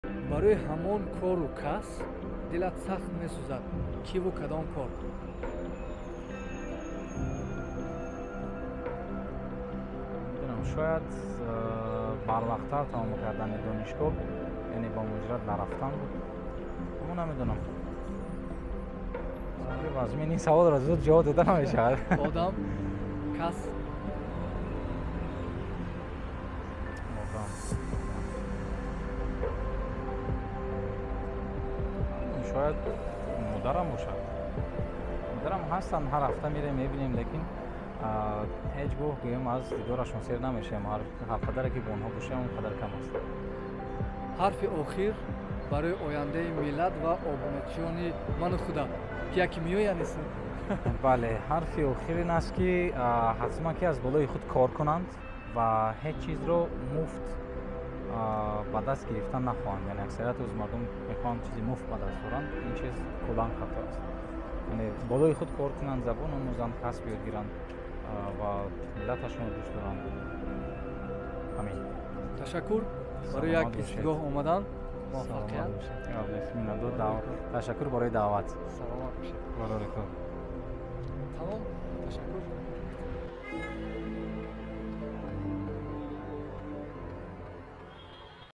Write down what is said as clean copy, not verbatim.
барои ҳамон кору кас дилат сахт месӯзад. Киву кадом кор? میدونم شاید بروقتر تمام کردن دانشگاه، یعنی با مجرد نرفتن بود. اما نمیدونم. واسه این سوال را زود جواب دادن نمیشه. Odam, kas, شاید مادرم باشد. مادرم هستن، هر هفته میریم میبینیم، لیکن هیچ گوه گویم از دیدارشون سیر نمیشیم. هر قدر که با اونها باشیم اون قدر کم است. ҳарфи охир барои ояндаи миллат ва обунатчиёни ману худам ки яке меояд нест. بله، حرف آخر این است که حتما که از بالای خود کار کنند و هیچ چیز رو مفت به دست گرفتن نخواهند. یعنی اکثریت از مردم میخوان چیزی مفت به دست بیارند. این چیز کلا خطا است. یعنی بالای خود کار کنند، زبان آموزند، کسب یاد گیرند و ملتشون رو دوست دارند. همین. تشکر برای یک ایستگاه آمدن. موفقیت. تشکر برای دعوت. سلامت باشید. تمام. تشکر.